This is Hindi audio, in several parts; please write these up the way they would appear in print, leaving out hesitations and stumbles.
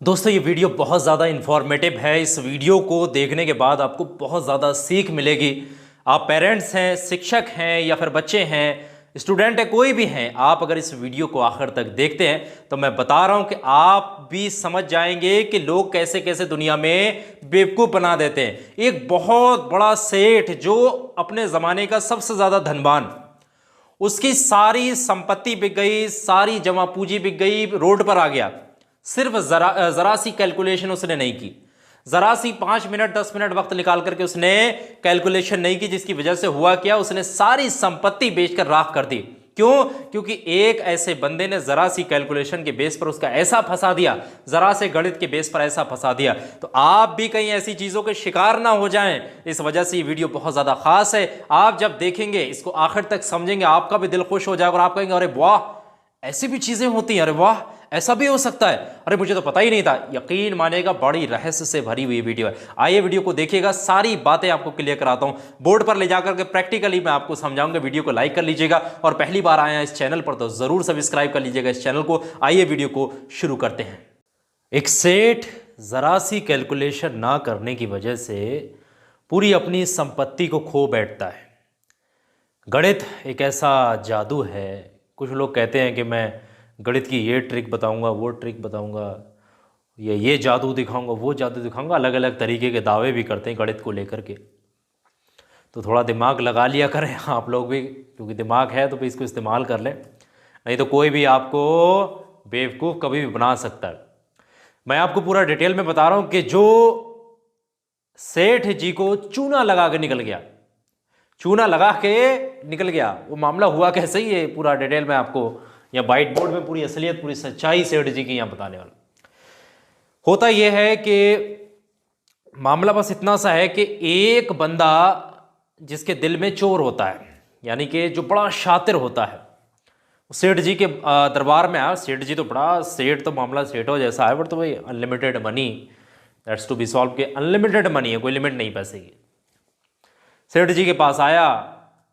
दोस्तों ये वीडियो बहुत ज़्यादा इन्फॉर्मेटिव है। इस वीडियो को देखने के बाद आपको बहुत ज़्यादा सीख मिलेगी। आप पेरेंट्स हैं, शिक्षक हैं या फिर बच्चे हैं, स्टूडेंट हैं, कोई भी हैं, आप अगर इस वीडियो को आखिर तक देखते हैं तो मैं बता रहा हूं कि आप भी समझ जाएंगे कि लोग कैसे कैसे दुनिया में बेवकूफ़ बना देते हैं। एक बहुत बड़ा सेठ जो अपने ज़माने का सबसे ज़्यादा धनवान, उसकी सारी संपत्ति बिक गई, सारी जमा पूंजी बिक गई, रोड पर आ गया। सिर्फ जरा सी कैलकुलेशन उसने नहीं की, जरा सी 5 मिनट 10 मिनट वक्त निकाल करके उसने कैलकुलेशन नहीं की, जिसकी वजह से हुआ क्या, उसने सारी संपत्ति बेचकर राख कर दी। क्यों? क्योंकि एक ऐसे बंदे ने जरा सी कैलकुलेशन के बेस पर उसका ऐसा फंसा दिया, जरा से गणित के बेस पर ऐसा फंसा दिया। तो आप भी कहीं ऐसी चीजों के शिकार ना हो जाएं, इस वजह से ये वीडियो बहुत ज्यादा खास है। आप जब देखेंगे, इसको आखिर तक समझेंगे, आपका भी दिल खुश हो जाएगा और आप कहेंगे अरे वाह, ऐसी भी चीजें होती हैं, अरे वाह ऐसा भी हो सकता है, अरे मुझे तो पता ही नहीं था। यकीन मानेगा बड़ी रहस्य से भरी हुई वीडियो है। आइए वीडियो को देखिएगा, सारी बातें आपको क्लियर कराता हूं, बोर्ड पर ले जाकर के प्रैक्टिकली मैं आपको समझाऊंगा। वीडियो को लाइक कर लीजिएगा और पहली बार आए हैं इस चैनल पर तो जरूर सब्सक्राइब कर लीजिएगा इस चैनल को। आइए वीडियो को शुरू करते हैं। एक सेठ जरा सी कैलकुलेशन ना करने की वजह से पूरी अपनी संपत्ति को खो बैठता है। गणित एक ऐसा जादू है, कुछ लोग कहते हैं कि मैं गणित की ये ट्रिक बताऊंगा, वो ट्रिक बताऊंगा, या ये जादू दिखाऊंगा, वो जादू दिखाऊंगा, अलग अलग तरीके के दावे भी करते हैं गणित को लेकर के। तो थोड़ा दिमाग लगा लिया करें आप लोग भी, क्योंकि दिमाग है तो फिर इसको इस्तेमाल कर लें, नहीं तो कोई भी आपको बेवकूफ़ कभी भी बना सकता है। मैं आपको पूरा डिटेल में बता रहा हूँ कि जो सेठ जी को चूना लगा के निकल गया, चूना लगा के निकल गया, वो मामला हुआ कैसे ही है पूरा डिटेल में आपको या वाइट बोर्ड में पूरी असलियत, पूरी सच्चाई सेठ जी की यहाँ बताने वाला। होता यह है कि मामला बस इतना सा है कि एक बंदा जिसके दिल में चोर होता है, यानी कि जो बड़ा शातिर होता है, सेठ जी के दरबार में आया। सेठ जी तो बड़ा सेठ, तो मामला सेठों जैसा है, बट तो भाई unlimited money, that's to be solve के अनलिमिटेड मनी है, कोई लिमिट नहीं पैसे की। सेठ जी के पास आया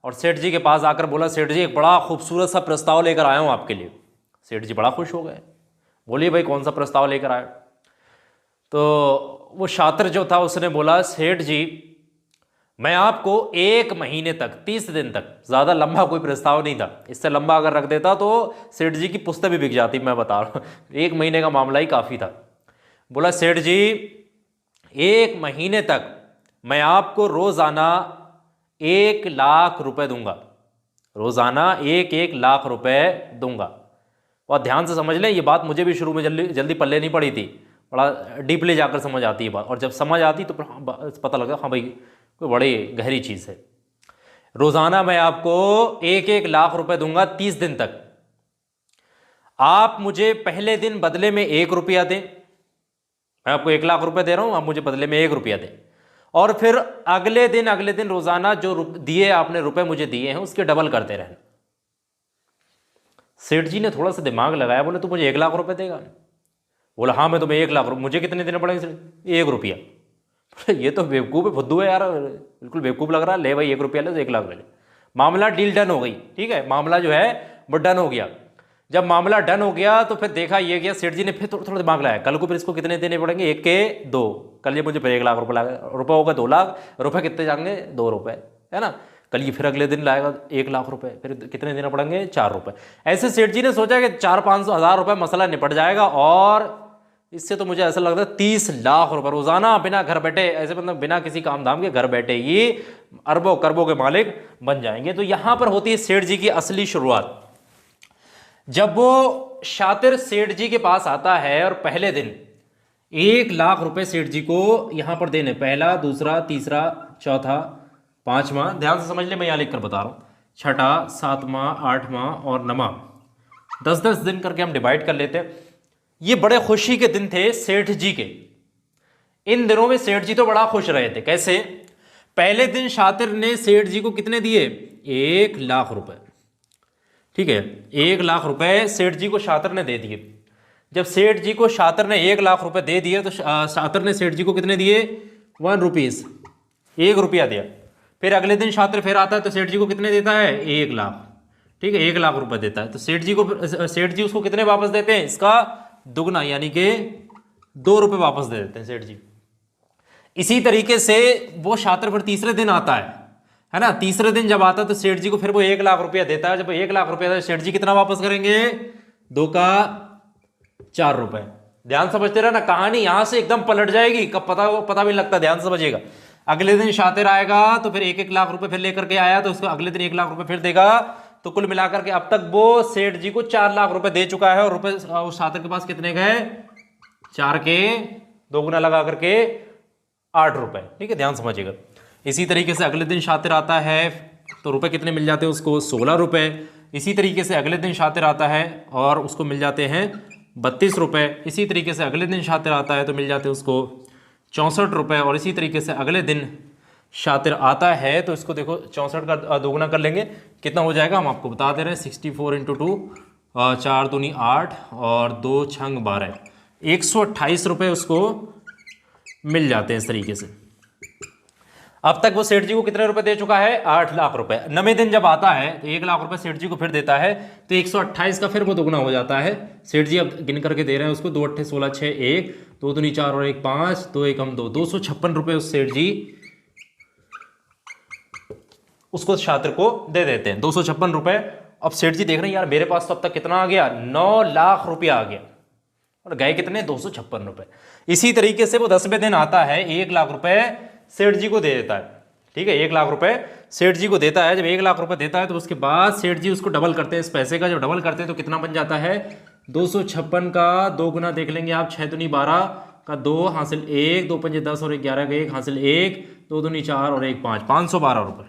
और सेठ जी के पास आकर बोला, सेठ जी एक बड़ा खूबसूरत सा प्रस्ताव लेकर आया हूँ आपके लिए। सेठ जी बड़ा खुश हो गए, बोलिए भाई कौन सा प्रस्ताव लेकर आए। तो वो शातिर जो था उसने बोला, सेठ जी मैं आपको 1 महीने तक, 30 दिन तक, ज़्यादा लंबा कोई प्रस्ताव नहीं था, इससे लंबा अगर रख देता तो सेठ जी की पुस्तक भी बिक जाती, मैं बता रहा हूँ। 1 महीने का मामला ही काफ़ी था। बोला सेठ जी 1 महीने तक मैं आपको रोज़ाना 1 लाख रुपए दूंगा, रोजाना 1 लाख रुपए दूंगा। और ध्यान से समझ लें, ये बात मुझे भी शुरू में जल्दी जल्दी पल्ले नहीं पड़ी थी, बड़ा डीपली जाकर समझ आती है बात, और जब समझ आती तो पता लगा हाँ भाई कोई बड़ी गहरी चीज़ है। रोजाना मैं आपको 1 लाख रुपए दूंगा 30 दिन तक। आप मुझे पहले दिन बदले में 1 रुपया दें, मैं आपको 1 लाख रुपए दे रहा हूं, आप मुझे बदले में 1 रुपया दें, और फिर अगले दिन रोजाना जो दिए आपने रुपए मुझे दिए हैं उसके डबल करते रहना। सेठ जी ने थोड़ा सा दिमाग लगाया, बोले तू मुझे 1 लाख रुपए देगा? बोला हाँ मैं तुम्हें 1 लाख रुपए, मुझे कितने देने पड़ेंगे सेठ? 1 रुपया। ये तो बेवकूफ़ है, फुद्दू है यार, बिल्कुल बेवकूफ़ लग रहा है। ले भाई 1 रुपया ले तो 1 लाख ले ले। मामला डील डन हो गई, ठीक है, मामला जो है वो डन हो गया। जब मामला डन हो गया तो फिर देखा ये गया, सेठ जी ने फिर थोड़ा थोड़ा दिमाग लगाया, कल को फिर इसको कितने देने पड़ेंगे, 1 के 2, कल ये मुझे फिर 1 लाख रुपए होगा, 2 लाख रुपए कितने जाएंगे, 2 रुपए, है ना। कल ये फिर अगले दिन लाएगा 1 लाख रुपए, फिर कितने देना पड़ेंगे, 4 रुपए। ऐसे सेठ जी ने सोचा कि 400-500 हज़ार रुपए मसला निपट जाएगा, और इससे तो मुझे ऐसा लगता है 30 लाख रुपए रोजाना बिना घर बैठे, ऐसे मतलब बिना किसी काम धाम के घर बैठे ही अरबों करबों के मालिक बन जाएंगे। तो यहां पर होती है सेठ जी की असली शुरुआत। जब वो शातिर सेठ जी के पास आता है और पहले दिन 1 लाख रुपए सेठ जी को यहां पर देने, पहला, दूसरा, तीसरा, चौथा, पांचवा, ध्यान से समझ ले, मैं यहां लिख कर बता रहा हूं, छठा, सातवां, आठवां और नवां, 10-10 दिन करके हम डिवाइड कर लेते हैं। ये बड़े खुशी के दिन थे सेठ जी के। इन दिनों में सेठ जी तो बड़ा खुश रहे थे। कैसे? पहले दिन शातिर ने सेठ जी को कितने दिए, 1 लाख रुपए, ठीक है, 1 लाख रुपए सेठ जी को शातिर ने दे दिए। जब सेठ जी को शातिर ने 1 लाख रुपए दे दिए तो शातिर ने सेठ जी को कितने दिए, 1 रुपीज, 1 रुपया दिया। फिर अगले दिन शातिर फिर आता है तो सेठ जी को कितने देता है, 1 लाख, ठीक है, 1 लाख रुपए देता है। तो सेठ जी उसको कितने वापस देते हैं, इसका दुगना, यानी कि 2 रुपए वापस दे देते हैं सेठ जी। इसी तरीके से वो छात्र फिर तीसरे दिन आता है ना। तीसरे दिन जब आता है तो सेठ जी को फिर वो 1 लाख रुपया देता है। जब 1 लाख रुपया देता है सेठ जी कितना वापस करेंगे? 2 का 4 रुपए। ध्यान समझते रहे ना, कहानी यहां से एकदम पलट जाएगी, कब पता भी नहीं लगता। ध्यान समझिएगा। अगले दिन शातिर आएगा तो फिर 1-1 लाख रुपए फिर लेकर के आया तो उसको अगले दिन 1 लाख रुपए फिर देगा। तो कुल मिलाकर के अब तक वो सेठ जी को 4 लाख रुपए दे चुका है। और रुपए उस छात्र के पास कितने गए? 4 के 2 गुना लगा करके 8 रुपए। ठीक है, ध्यान समझिएगा। इसी तरीके से अगले दिन छात्र आता है तो रुपए कितने मिल जाते हैं उसको? 16 रुपए। इसी तरीके से अगले दिन छात्र आता है और उसको मिल जाते हैं 32 रुपए। इसी तरीके से अगले दिन छात्र आता है तो मिल जाते हैं उसको 64 रुपए। और इसी तरीके से अगले दिन छात्र आता है तो इसको देखो 64 का 2 गुना कर लेंगे, कितना हो जाएगा हम आपको बता दे रहे हैं। 64 × 2, 4 दूनी 8 और 2 छंग 12, 128 रुपए उसको मिल जाते हैं इस तरीके से। अब तक वो सेठ जी को कितने रुपए दे चुका है? 8 लाख रुपए। 9वें दिन जब आता है तो 1 लाख रुपए सेठ जी को फिर देता है तो 128 का फिर वो 2 गुना हो जाता है। सेठ जी अब गिन करके दे रहे हैं उसको 2 8 16 6 1, 2 दूनी 4 और 1 5, 2 1 2, 256 रुपए उस सेठ जी उसको छात्र को दे देते हैं। 256 रुपए। अब सेठ जी देख रहे हैं यार मेरे पास तो अब तक कितना आ गया? 9 लाख रुपया आ गया। और गए कितने? 256 रुपए। इसी तरीके से वो 10वें दिन आता है, 1 लाख रुपए सेठ जी को दे देता है। ठीक है, 1 लाख रुपए सेठ जी को देता है। जब 1 लाख रुपए देता है तो उसके बाद सेठ जी उसको डबल करते हैं इस पैसे का। जब डबल करते हैं तो कितना बन जाता है? 256 का 2 गुना देख लेंगे आप, 6 दूनी 12 का 2 हासिल 1, 2 पंजे 10 और 1 11 का 1 हासिल 1, 2 दूनी 4 और 1 5, 512 रुपए।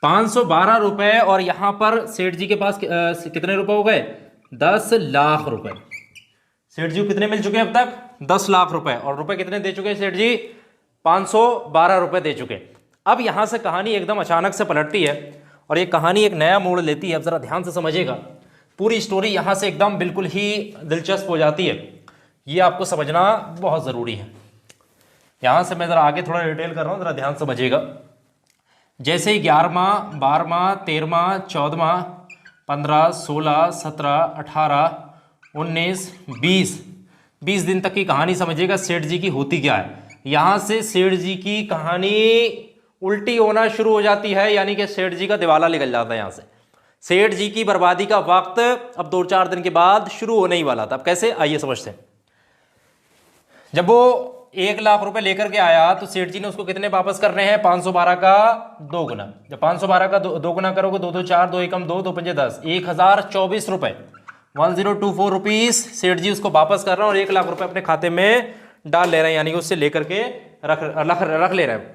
512 रुपए। और यहां पर सेठ जी के पास कितने रुपए हो गए? 10 लाख रुपए। सेठ जी को कितने मिल चुके हैं अब तक? 10 लाख रुपए। और रुपए कितने दे चुके हैं सेठ जी? 512 रुपए दे चुके। अब यहां से कहानी एकदम अचानक से पलटती है और ये कहानी एक नया मोड़ लेती है। अब जरा ध्यान से समझिएगा, पूरी स्टोरी यहां से एकदम बिल्कुल ही दिलचस्प हो जाती है। ये आपको समझना बहुत जरूरी है। यहां से मैं जरा आगे थोड़ा डिटेल कर रहा हूं, जरा ध्यान समझिएगा। जैसे ही 11वां 12वां 13वां 14वां 15 16 17 18 19 20 दिन तक की कहानी समझिएगा सेठ जी की होती क्या है। यहां से सेठ जी की कहानी उल्टी होना शुरू हो जाती है, यानी कि सेठ जी का दिवाला निकल जाता है। यहां से सेठ जी की बर्बादी का वक्त अब 2-4 दिन के बाद शुरू होने ही वाला था। अब कैसे, आइए समझते हैं। जब वो 1 लाख रुपए लेकर के आया तो सेठ जी ने उसको कितने वापस करने हैं? 512 का 2 गुना। जब 512 का 2 गुना करोगे 2 2 4, 2 1 2, 2 5 10, 1024 रुपए, 1024 रुपीज सेठ जी उसको वापस कर रहे हैं और 1 लाख रुपए अपने खाते में डाल ले रहे हैं, यानी कि उससे लेकर के रख ले रहे हैं।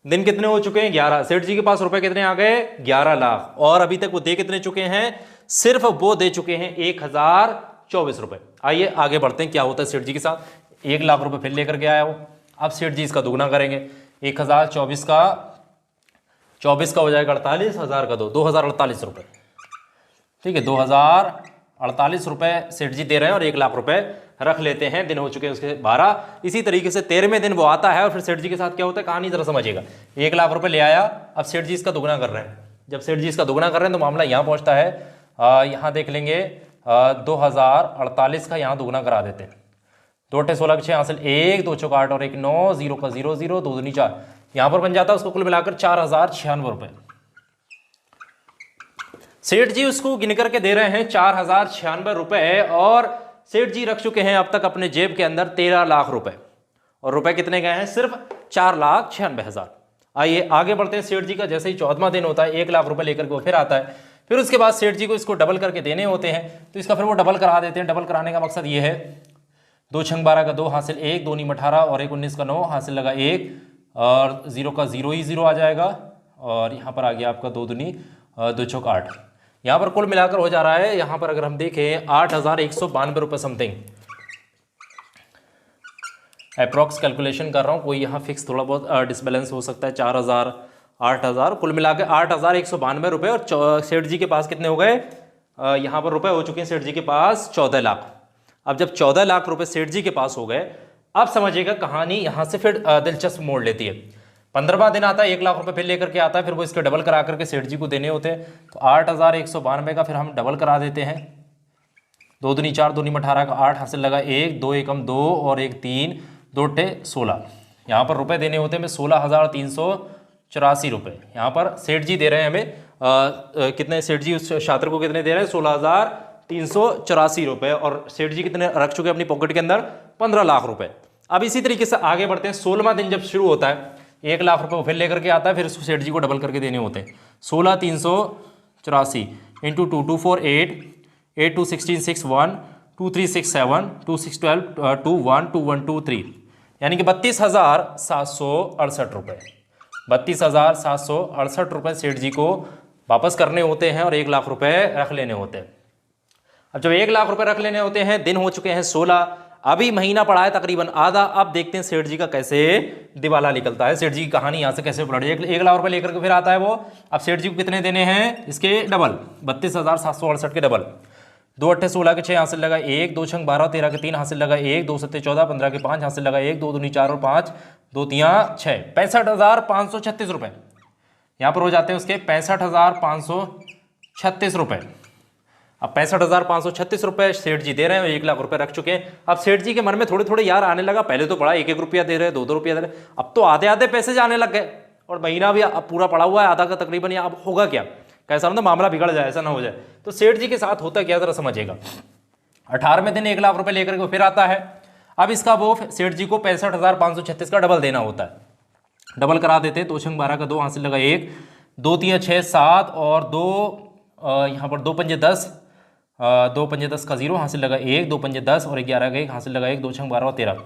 दिन कितने हो चुके हैं? 11। सेठ जी के पास रुपए कितने आ गए? 11 लाख। और अभी तक वो दे कितने चुके हैं? सिर्फ वो दे चुके हैं 1024 रुपए। आइए आगे बढ़ते हैं, क्या होता है सेठ जी के साथ। 1 लाख रुपए फिर लेकर के आया वो। अब सेठ जी इसका दुगना करेंगे। 1024 का 24 का हो जाएगा 48, 1000 का 2, 2048 रुपए। ठीक है, 2048 रुपए सेठ जी दे रहे हैं और 1 लाख रुपए रख लेते हैं। दिन हो चुके हैं उसके 12। इसी तरीके से 13वें दिन वो आता है और फिर सेठ जी के साथ क्या होता है, कहानी जरा समझिएगा। 1 लाख रुपए ले आया, अब सेठ जी इसका दुगना कर रहे हैं। जब सेठ जी इसका दुगना कर रहे हैं तो मामला यहाँ पहुँचता है, यहाँ देख लेंगे 2048 का यहाँ दुगना करा देते हैं। 2 8 16 6 हासिल 1, 2 चौक 8 और 1 9, 0 का 0 0, 2 दूनी 4, यहाँ पर बन जाता है उसको कुल मिलाकर 4096 रुपए। सेठ जी उसको गिन करके दे रहे हैं 4096 रुपए। और सेठ जी रख चुके हैं अब तक अपने जेब के अंदर 13 लाख रुपए। और रुपए कितने गए हैं? सिर्फ 4,96,000। आइए आगे बढ़ते हैं। सेठ जी का जैसे ही 14वां दिन होता है 1 लाख रुपए लेकर के वो फिर आता है। फिर उसके बाद सेठ जी को इसको डबल करके देने होते हैं तो इसका फिर वो डबल करा देते हैं। डबल कराने का मकसद ये है, 2 छंग 12 का 2 हासिल 1, 2 नीम 18 और 1 19 का 9 हासिल लगा 1 और 0 का 0 ही 0 आ जाएगा। और यहाँ पर आ गया आपका 2 दूनी 2 चौक 8। यहाँ पर कुल मिलाकर हो जा रहा है, यहाँ पर अगर हम देखें 8,192 रुपये समथिंग। अप्रॉक्स कैलकुलेशन कर रहा हूँ, कोई यहाँ फिक्स थोड़ा बहुत डिसबैलेंस हो सकता है। 4,000 8,000 कुल मिलाकर 8,192 रुपये। और सेठ जी के पास कितने हो गए? यहाँ पर रुपए हो चुके हैं सेठ जी के पास 14 लाख। अब जब 14 लाख रुपए सेठ जी के पास हो गए, अब समझिएगा कहानी यहाँ से फिर दिलचस्प मोड़ लेती है। 15वां दिन आता है, 1 लाख रुपए फिर लेकर के आता है। फिर वो इसके डबल करा करके सेठ जी को देने होते हैं। तो 8,192 का फिर हम डबल करा देते हैं। 2 दूनी 4, 2 नीम 18 का 8 हासिल लगा 1, 2 एकम 2 और 1 3, 2 अट्ठे 16। यहाँ पर रुपए देने होते हैं हमें 16,384 रुपये। यहाँ पर सेठ जी दे रहे हैं हमें कितने, सेठ जी उस छात्र को कितने दे रहे हैं 16,384 रुपये, और सेठ जी कितने रख चुके हैं अपनी पॉकेट के अंदर 15 लाख रुपए। अब इसी तरीके से आगे बढ़ते हैं। 16वां दिन जब शुरू होता है 1 लाख रुपए वो फिर लेकर के आता है, फिर उसको सेठ जी को डबल करके देने होते हैं। 16,384 इंटू 2, 2 4 8, 8 2 16 6 1, 2 3 6 7, 2 6 12, 2 1 2 1 2 3, यानी कि 32,768 रुपये। 32,768 रुपये सेठ जी को वापस करने होते हैं और 1 लाख रुपए रख लेने होते हैं। अब जब 1 लाख रुपए रख लेने होते हैं, दिन हो चुके हैं 16, अभी महीना पड़ा है तकरीबन आधा। अब देखते हैं सेठ जी का कैसे दिवाला निकलता है, सेठ जी की कहानी यहाँ से कैसे पलट जाए। 1 लाख रुपए लेकर के फिर आता है वो। अब सेठ जी को कितने देने हैं, इसके डबल 32,768 के डबल। 2 अट्ठे 16 के 6 हासिल लगा 1, 2 छंग 12 13 के 3 हासिल लगा 1, 2 सत्ते 14 15 के 5 हासिल लगा 1, 2 दूनी 4 और 5, 2 तियां 6, 65,536 रुपये। यहाँ पर हो जाते हैं उसके 65,536 रुपये। अब 65,536 रुपये सेठ जी दे रहे हैं, 1 लाख रुपए रख चुके हैं। अब सेठ जी के मन में थोड़े थोड़े यार आने लगा, पहले तो पड़ा 1-1 रुपया दे रहे, 2-2 रुपया दे रहे, अब तो आधे आधे पैसे जाने लग गए और महीना भी अब पूरा पड़ा हुआ है आधा का तकरीबन। या अब होगा क्या, कैसा मतलब मामला बिगड़ जाए, ऐसा ना हो जाए। तो सेठ जी के साथ होता क्या जरा समझिएगा। 18वें दिन 1 लाख रुपए लेकर के फिर आता है। अब इसका वो सेठ जी को 65,536 का डबल देना होता है। डबल करा देते, 2 छंग 12 का 2 हासिल लगा 1, 2 तियां 6 7 और 2 यहाँ पर 2 पंजे 10, 2 पंजे 10 का 0 हासिल लगा 1, 2 पंजे 10 और 11 का 1 हासिल लगा 1, 2 छंग 12 और 13,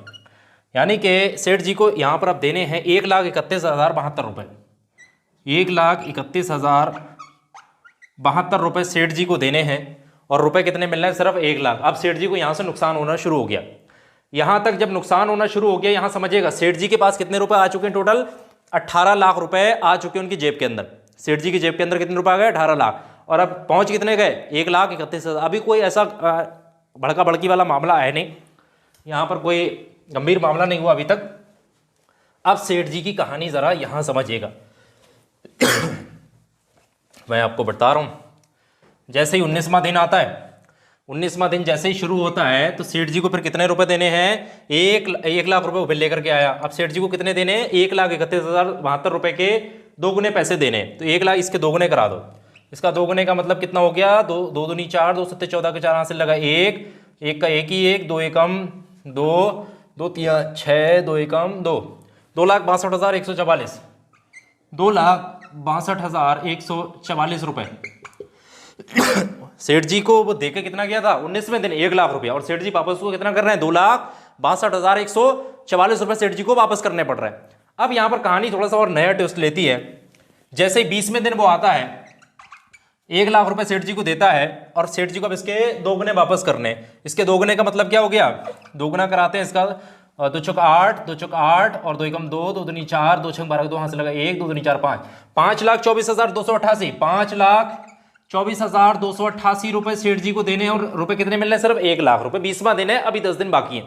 यानी कि सेठ जी को यहाँ पर अब देने हैं 1,31,072 रुपये। 1,31,072 रुपये सेठ जी को देने हैं और रुपए कितने मिलने हैं, सिर्फ 1 लाख। अब सेठ जी को यहाँ से नुकसान होना शुरू हो गया। यहाँ तक जब नुकसान होना शुरू हो गया, यहाँ समझिएगा सेठ जी के पास कितने रुपए आ चुके हैं, टोटल 18 लाख रुपए आ चुके हैं उनकी जेब के अंदर। सेठ जी की जेब के अंदर कितने रुपए आ गए, 18 लाख, और अब पहुंच कितने गए, 1,31,000। अभी कोई ऐसा भड़का भड़की वाला मामला है नहीं, यहाँ पर कोई गंभीर मामला नहीं हुआ अभी तक। अब सेठ जी की कहानी जरा यहाँ समझिएगा। मैं आपको बता रहा हूँ, जैसे ही 19वां दिन आता है, 19वां दिन जैसे ही शुरू होता है तो सेठ जी को फिर कितने रुपए देने हैं, 1 लाख रुपए वो बिल लेकर के आया। अब सेठ जी को कितने देने हैं, 1,31,072 रुपए के 2 गुने पैसे देने। तो 1 लाख इसके 2 गुने करा दो। इसका 2 गुने का मतलब कितना हो गया, 2 दूनी 4, 2 सत्ते 14 के 4 हासिल लगा 1, 1 का 1 ही 1, 2 एकम 2, 2 तियां 6, 2 एकम 2, 2,62,144, 2,62,144 रुपए सेठ जी को वो देके कितना गया था 19वें दिन 1 लाख रुपया, और सेठ जी वापस को कितना कर रहे हैं, 2,62,144 रुपए सेठ जी को वापस करने पड़ रहे हैं। अब यहां पर कहानी थोड़ा सा और नया ट्विस्ट लेती है। जैसे ही 20वें दिन वो आता है, 1 लाख रुपए सेठ जी को देता है और सेठ जी को अब इसके 2 गुने वापस करने। इसके 2 गुने का मतलब क्या हो गया, 2 गुना कराते हैं इसका, 2 चौक 8, 2 चौक 8 और 2 एकम 2, 2 दूनी 4, 2 छंग 12 का 2 हासिल लगा 1, 2 दूनी 4 5, 5,24,288, 5,24,288 रुपए सेठ जी को देने और रुपए कितने मिल रहे हैं, सिर्फ 1 लाख रुपए। 20वां दिन है, अभी 10 दिन बाकी है।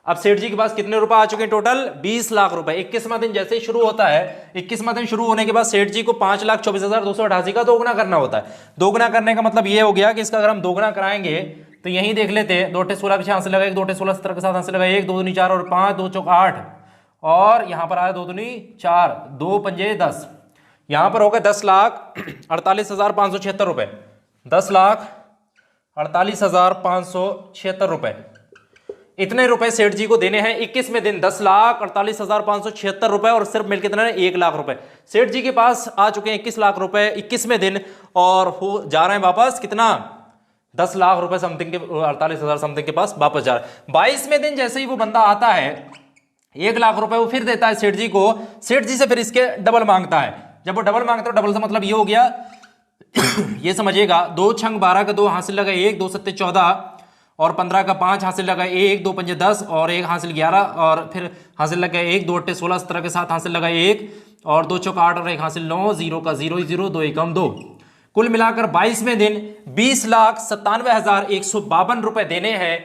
अब सेठ जी के पास कितने रुपए आ चुके हैं, टोटल 20 लाख रुपए। 21वां दिन जैसे ही शुरू होता है, 21वां दिन शुरू होने के बाद सेठ जी को 5,24,288 का 2 गुना करना होता है। 2 गुना करने का मतलब ये हो गया कि इसका अगर हम 2 गुना कराएंगे तो यही देख लेते हैं, 2 अट्ठे 16 के 6 हासिल लगा 1, 2 अट्ठे 16 17 के 7 हासिल लगा 1, 2 दूनी 4 और 5, 2 चौक 8 और यहां पर आया 2 दूनी 4, 2 पंजे 10, यहां पर हो गए 10,48,576 रुपए, 10,48,576 रुपए। इतने रुपए सेठ जी को देने हैं 21वें दिन, 10,48,576 रुपए, और सिर्फ मिल कितना है, 1 लाख रुपए सेठ जी के पास आ चुके हैं। 21 लाख रुपए 21वें दिन, और हो जा रहे हैं वापस कितना, 10 लाख रुपए समथिंग के, 48,000 समथिंग के पास वापस जा रहा है। 22वें दिन जैसे ही वो बंदा आता है, 1 लाख रुपए वो फिर देता है सेठ जी को। सेठ जी से फिर इसके डबल मांगता है। जब वो डबल मांगता है, डबल से मतलब ये हो गया ये समझिएगा, 2 छंग 12 का 2 हासिल लगा 1, 2 सत्ते 14 और 15 का 5 हासिल लगा 1, 2 पंजे 10 और 1 हासिल 11 और फिर हासिल लगा 1, 2 अट्ठे 16 17 के 7 हासिल लगा 1 और 2 चौक 8 और 1 हासिल 9, 0 का 0 0, 2 एकम 2। कुल मिलाकर 22वें दिन 20,97,152 रुपए देने हैं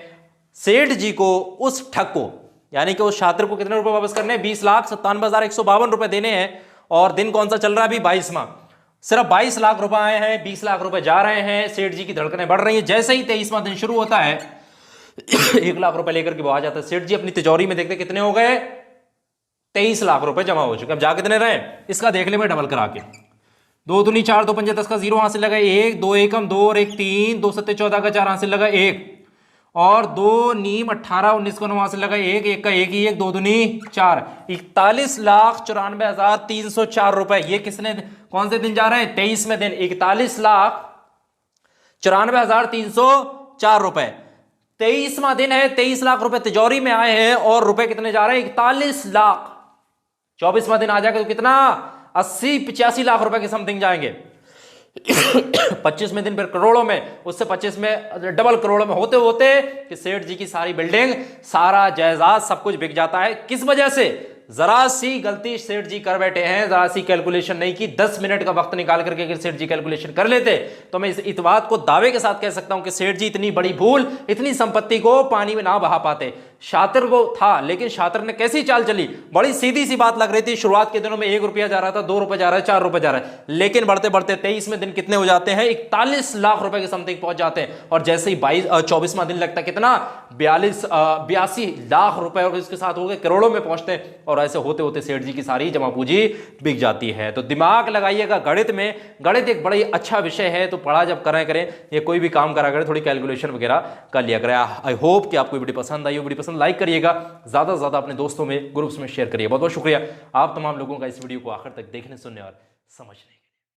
सेठ जी को उस ठग को, यानी कि उस छात्र को कितने रुपए वापस करने हैं, 20,97,152 रुपए देने हैं। और दिन कौन सा चल रहा है अभी, 22वां। सिर्फ 22 लाख रुपए आए हैं, 20 लाख रुपए जा रहे हैं, सेठ जी की धड़कनें बढ़ रही हैं। जैसे ही 23वां दिन शुरू होता है 1 लाख रुपए लेकर के वो आ जाता है। सेठ जी अपनी तिजोरी में देखते कितने हो गए, 23 लाख रुपए जमा हो चुके। अब जा कितने रहे, इसका देख ले मैं डबल करा के। 2 दूनी 4, 2 पंजे 10 का 0 हासिल लगा 1, 2 एकम 2 और 1 3, 2 सत्ते 14 का 4 हासिल लगा 1, और 2 नीम 18, 19 को 9 हासिल लगा 1, 1 का 1 ही 1, 2 दूनी 4, 41,94,304 रुपए। ये किसने, कौन से दिन जा रहे हैं, 23वें दिन। 41,94,304 रुपए 23वां दिन है। 23 लाख रुपए तिजोरी में आए हैं और रुपए कितने जा रहे हैं, 41 लाख। 24वां दिन आ जाएगा तो कितना, 80-85 लाख रुपए के समथिंग जाएंगे। 25वें दिन फिर करोड़ों में, उससे 25 में डबल करोड़ों में होते होते कि सेठ जी की सारी बिल्डिंग, सारा जायदाद, सब कुछ बिक जाता है। किस वजह से, जरा सी गलती सेठ जी कर बैठे हैं, जरा सी कैलकुलेशन नहीं की। 10 मिनट का वक्त निकाल करके अगर सेठ जी कैलकुलेशन कर लेते तो मैं इस बात को दावे के साथ कह सकता हूं कि सेठ जी इतनी बड़ी भूल, इतनी संपत्ति को पानी में ना बहा पाते। शातिर वो था, लेकिन शातिर ने कैसी चाल चली, बड़ी सीधी सी बात लग रही थी। शुरुआत के दिनों में 1 रुपया जा रहा था, 2 रुपये जा रहा है, 4 रुपये जा रहा है, लेकिन बढ़ते बढ़ते 23वें दिन कितने हो जाते हैं, 41 लाख रुपए के समथिंग पहुंच जाते हैं। और जैसे ही 24वां दिन लगता है कितना, 82 लाख रुपए, और इसके साथ हो गए करोड़ों में पहुंचते हैं। और ऐसे होते होते सेठ जी की सारी जमा पूंजी बिक जाती है। तो दिमाग लगाइएगा गणित में। गणित एक बड़ा ही अच्छा विषय है, तो पढ़ा जब करें ये कोई भी काम करा करें, थोड़ी कैलकुलेशन वगैरह कर लिया करें। आई होप कि आपको वीडियो पसंद आई हो। वीडियो पसंद लाइक करिएगा, ज्यादा से ज्यादा अपने दोस्तों में, ग्रुप्स में शेयर करिए। बहुत बहुत शुक्रिया आप तमाम लोगों का इस वीडियो को आखिर तक देखने, सुनने और समझने।